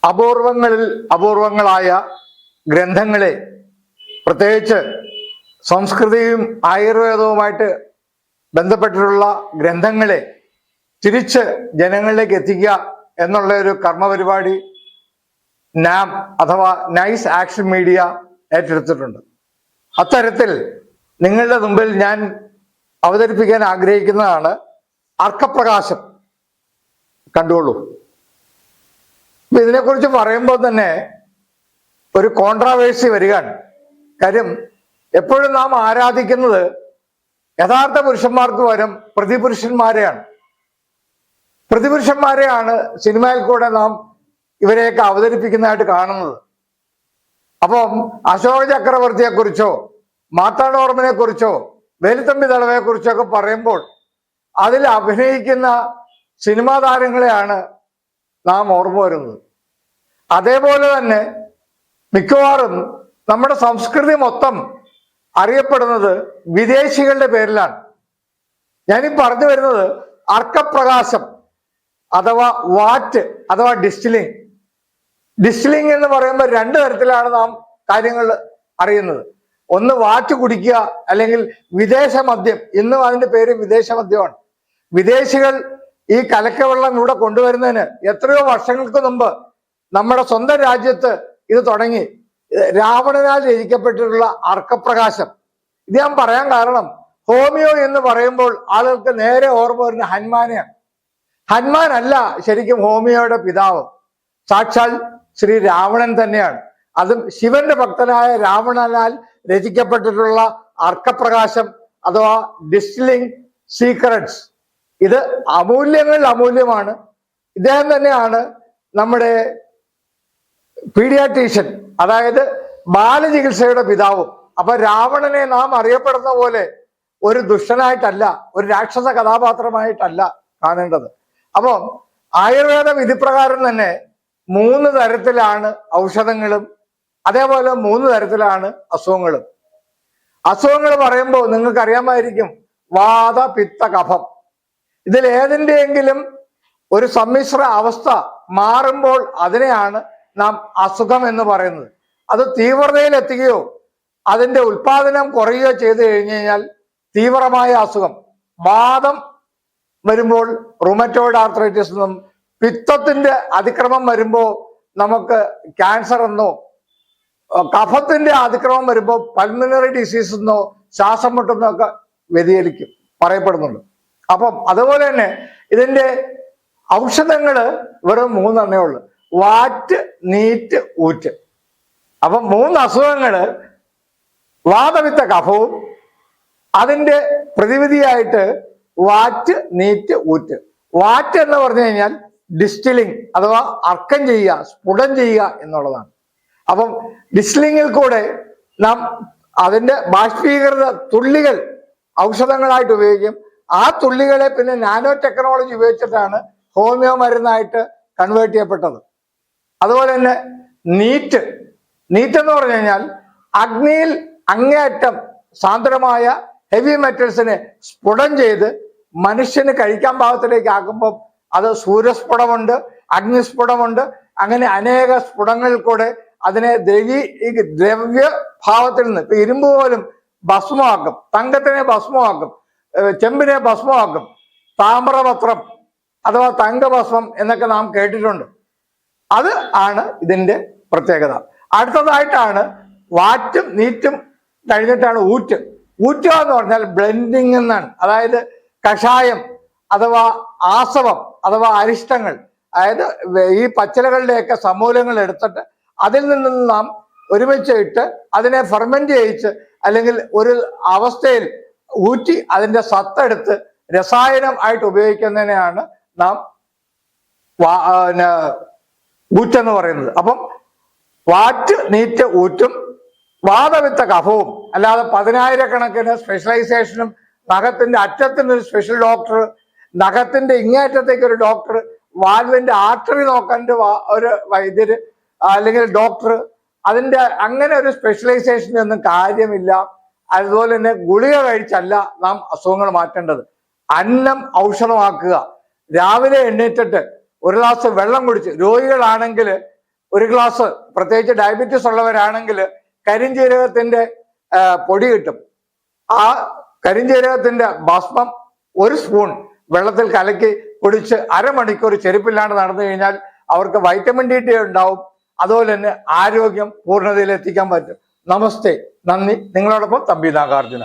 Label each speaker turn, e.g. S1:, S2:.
S1: അപൂർവങ്ങളിൽ അപൂർവങ്ങളായ ഗ്രന്ഥങ്ങളെ, പ്രത്യേകിച്ച് സംസ്കൃതിയും ആയുർവേദവുമായിട്ട് ബന്ധപ്പെട്ടിട്ടുള്ള ഗ്രന്ഥങ്ങളെ തിരിച്ച് ജനങ്ങളിലേക്ക് എത്തിക്കുക എന്നുള്ള ഒരു കർമ്മപരിപാടി നാം അഥവാ നൈസ് ആക്ഷൻ മീഡിയ ഏറ്റെടുത്തിട്ടുണ്ട്. അത്തരത്തിൽ നിങ്ങളുടെ മുമ്പിൽ ഞാൻ അവതരിപ്പിക്കാൻ ആഗ്രഹിക്കുന്നതാണ് അർക്കപ്രകാശം. കണ്ടുകൊള്ളൂ. ഇതിനെക്കുറിച്ച് പറയുമ്പോൾ തന്നെ ഒരു കോൺട്രാവേഴ്സി വരികയാണ്. കാര്യം എപ്പോഴും നാം ആരാധിക്കുന്നത് യഥാർത്ഥ പുരുഷന്മാർക്ക് പകരം പ്രതിപുരുഷന്മാരെയാണ്. പ്രതിപുരുഷന്മാരെയാണ് സിനിമയിൽ കൂടെ നാം ഇവരെയൊക്കെ അവതരിപ്പിക്കുന്നതായിട്ട് കാണുന്നത്. അപ്പം അശോക ചക്രവർത്തിയെ കുറിച്ചോ മാർത്താണ്ഡവർമ്മനെ കുറിച്ചോ വേലുത്തമ്പി ദളവയെ കുറിച്ചൊക്കെ പറയുമ്പോൾ അതിൽ അഭിനയിക്കുന്ന സിനിമാ താരങ്ങളെയാണ് നാം ഓർമ്മ വരുന്നത്. അതേപോലെ തന്നെ മിക്കവാറും നമ്മുടെ സംസ്കൃതി മൊത്തം അറിയപ്പെടുന്നത് വിദേശികളുടെ പേരിലാണ്. ഞാനീ പറഞ്ഞു വരുന്നത് അർക്കപ്രകാശം അഥവാ വാറ്റ് അഥവാ ഡിസ്റ്റിലിംഗ്. ഡിസ്റ്റിലിംഗ് എന്ന് പറയുമ്പോൾ രണ്ട് തരത്തിലാണ് നാം കാര്യങ്ങൾ അറിയുന്നത്. ഒന്ന് വാറ്റ് കുടിക്കുക, അല്ലെങ്കിൽ വിദേശ മദ്യം. ഇന്നും അതിന്റെ പേര് വിദേശ മദ്യമാണ്. വിദേശികൾ ഈ കലക്കവെള്ളം ഇവിടെ കൊണ്ടുവരുന്നതിന് എത്രയോ വർഷങ്ങൾക്ക് മുമ്പ് നമ്മുടെ സ്വന്തം രാജ്യത്ത് ഇത് തുടങ്ങി. രാവണനാൽ രചിക്കപ്പെട്ടിട്ടുള്ള അർക്കപ്രകാശം. ഇത് ഞാൻ പറയാൻ കാരണം, ഹോമിയോ എന്ന് പറയുമ്പോൾ ആളുകൾക്ക് നേരെ ഓർമ്മ വരുന്ന ഹനുമാനെയാണ്. ഹനുമാൻ അല്ല ശരിക്കും ഹോമിയോയുടെ പിതാവ്, സാക്ഷാൽ ശ്രീ രാവണൻ തന്നെയാണ്. അതും ശിവന്റെ ഭക്തനായ രാവണനാൽ രചിക്കപ്പെട്ടിട്ടുള്ള അർക്കപ്രകാശം അഥവാ ഡിസ്റ്റിലിംഗ് സീക്രട്സ്. ഇത് അമൂല്യങ്ങളിൽ അമൂല്യമാണ്. ഇദ്ദേഹം തന്നെയാണ് നമ്മുടെ പീഡിയാട്രീഷ്യൻ, അതായത് ബാലചികിത്സയുടെ പിതാവും. അപ്പൊ രാവണനെ നാം അറിയപ്പെടുന്ന പോലെ ഒരു ദുഷ്ടനായിട്ടല്ല, ഒരു രാക്ഷസ കഥാപാത്രമായിട്ടല്ല കാണേണ്ടത്. അപ്പം ആയുർവേദ വിധിപ്രകാരം തന്നെ 3 തരത്തിലാണ് ഔഷധങ്ങളും, അതേപോലെ 3 തരത്തിലാണ് അസുഖങ്ങളും. അസുഖങ്ങൾ പറയുമ്പോൾ നിങ്ങൾക്ക് അറിയാമായിരിക്കും, വാത പിത്ത കഫം. ഇതിൽ ഏതിൻ്റെയെങ്കിലും ഒരു സമ്മിശ്ര അവസ്ഥ മാറുമ്പോൾ അതിനെയാണ് നാം അസുഖം എന്ന് പറയുന്നത്. അത് തീവ്രതയിൽ എത്തുകയോ അതിന്റെ ഉൽപാദനം കുറയുകയോ ചെയ്തു കഴിഞ്ഞു കഴിഞ്ഞാൽ തീവ്രമായ അസുഖം. വാദം വരുമ്പോൾ റുമറ്റോയിഡ് ആർത്രൈറ്റിസ് എന്നും, പിത്തത്തിന്റെ അതിക്രമം വരുമ്പോൾ നമുക്ക് ക്യാൻസർ എന്നോ, കഫത്തിന്റെ അതിക്രമം വരുമ്പോൾ പൾമിനറി ഡിസീസ് എന്നോ, ശ്വാസം മുട്ടെന്നോ ഒക്കെ വ്യതിചലിക്കും പറയപ്പെടുന്നുണ്ട്. അപ്പം അതുപോലെ തന്നെ ഇതിന്റെ ഔഷധങ്ങള് വെറും 3 എണ്ണേ ഉള്ളു: വാറ്റ്, നീറ്റ്, ഊറ്റ്. അപ്പം 3 അസുഖങ്ങള് വാതപിത്ത കഫവും, അതിന്റെ പ്രതിവിധിയായിട്ട് വാറ്റ്, നീറ്റ്, ഊറ്റ്. വാറ്റ് എന്ന് പറഞ്ഞു കഴിഞ്ഞാൽ ഡിസ്റ്റിലിംഗ് അഥവാ അർക്കം ചെയ്യുക, സ്ഫുടം ചെയ്യുക എന്നുള്ളതാണ്. അപ്പം ഡിസ്റ്റിലിംഗിൽ കൂടെ നാം അതിന്റെ ബാഷ്പീകൃത തുള്ളികൾ ഔഷധങ്ങളായിട്ട് ഉപയോഗിക്കും. ആ തുള്ളികളെ പിന്നെ നാനോ ടെക്നോളജി ഉപയോഗിച്ചിട്ടാണ് ഹോമിയോ മരുന്നായിട്ട് കൺവേർട്ട് ചെയ്യപ്പെട്ടത്. അതുപോലെ തന്നെ നീറ്റ് എന്ന് പറഞ്ഞു കഴിഞ്ഞാൽ അഗ്നിയിൽ അങ്ങേയറ്റം സാന്ദ്രമായ ഹെവി മെറ്റൽസിനെ സ്ഫുടം ചെയ്ത് മനുഷ്യന് കഴിക്കാൻ പാകത്തിലേക്ക് ആക്കുമ്പോൾ അത് സൂര്യസ്ഫുടമുണ്ട്, അഗ്നിസ്ഫുടമുണ്ട്, അങ്ങനെ അനേക സ്ഫുടങ്ങളിൽ കൂടെ അതിനെ ദ്രവ്യഭാവത്തിൽ നിന്ന്, ഇപ്പൊ ഇരുമ്പ് പോലും ഭസ്മമാക്കും, തങ്കത്തിനെ ഭസ്മമാക്കും, ചെമ്പിനെ ഭസ്മമാക്കും, താമ്രപത്രം അഥവാ തങ്കഭസ്മം എന്നൊക്കെ നാം കേട്ടിട്ടുണ്ട്. അത് ആണ് ഇതിന്റെ പ്രത്യേകത. അടുത്തതായിട്ടാണ് വാറ്റും നീറ്റും കഴിഞ്ഞിട്ടാണ് ഊറ്റ്. ഊറ്റുക എന്ന് പറഞ്ഞാൽ ബ്ലെൻഡിങ് എന്നാണ്. അതായത് കഷായം അഥവാ ആസവം അഥവാ അരിഷ്ടങ്ങൾ, അതായത് ഈ പച്ചിലകളുടെയൊക്കെ സമൂലങ്ങൾ എടുത്തിട്ട് അതിൽ നിന്ന് നാം ഒരുമിച്ച് ഇട്ട് അതിനെ ഫെർമെന്റ് ചെയ്യിച്ച് അല്ലെങ്കിൽ ഒരു അവസ്ഥയിൽ ഊറ്റി അതിന്റെ സത്തെടുത്ത് രസായനം ആയിട്ട് ഉപയോഗിക്കുന്നതിനെയാണ് നാം ഊറ്റെന്ന് പറയുന്നത്. അപ്പം വാറ്റ്, നീറ്റ്, ഊറ്റും വാതവിത്ത കഫവും. അല്ലാതെ 10,000-കണക്കിന് സ്പെഷ്യലൈസേഷനും, നഖത്തിന്റെ അറ്റത്തിന് ഒരു സ്പെഷ്യൽ ഡോക്ടർ, നഖത്തിന്റെ ഇങ്ങേറ്റത്തേക്ക് ഒരു ഡോക്ടർ, വാൽവിന്റെ ആർട്ടറി നോക്കാൻ ഒരു വൈദ്യര് അല്ലെങ്കിൽ ഡോക്ടർ, അതിന്റെ അങ്ങനെ ഒരു സ്പെഷ്യലൈസേഷനൊന്നും കാര്യമില്ല. അതുപോലെ തന്നെ ഗുളിക കഴിച്ചല്ല നാം അസുഖങ്ങൾ മാറ്റേണ്ടത്. അന്നം ഔഷധമാക്കുക. രാവിലെ എണ്ണീറ്റിട്ട് ഒരു ഗ്ലാസ് വെള്ളം കുടിച്ച്, രോഗികളാണെങ്കിൽ ഒരു ഗ്ലാസ്, പ്രത്യേകിച്ച് ഡയബറ്റീസ് ഉള്ളവരാണെങ്കിൽ കരിഞ്ജീരകത്തിന്റെ പൊടി കിട്ടും. ആ കരിഞ്ജീരകത്തിന്റെ ഭസ്മം 1 സ്പൂൺ വെള്ളത്തിൽ കലക്കി കുടിച്ച് അരമണിക്കൂർ ചെരുപ്പില്ലാണ്ട് നടന്നു കഴിഞ്ഞാൽ അവർക്ക് വൈറ്റമിൻ ഡി ഉണ്ടാവും. അതുപോലെ തന്നെ ആരോഗ്യം പൂർണ്ണതയിൽ എത്തിക്കാൻ പറ്റും. നമസ്തേ, നന്ദി. നിങ്ങളോടൊപ്പം തമ്പി നാഗാർജുന.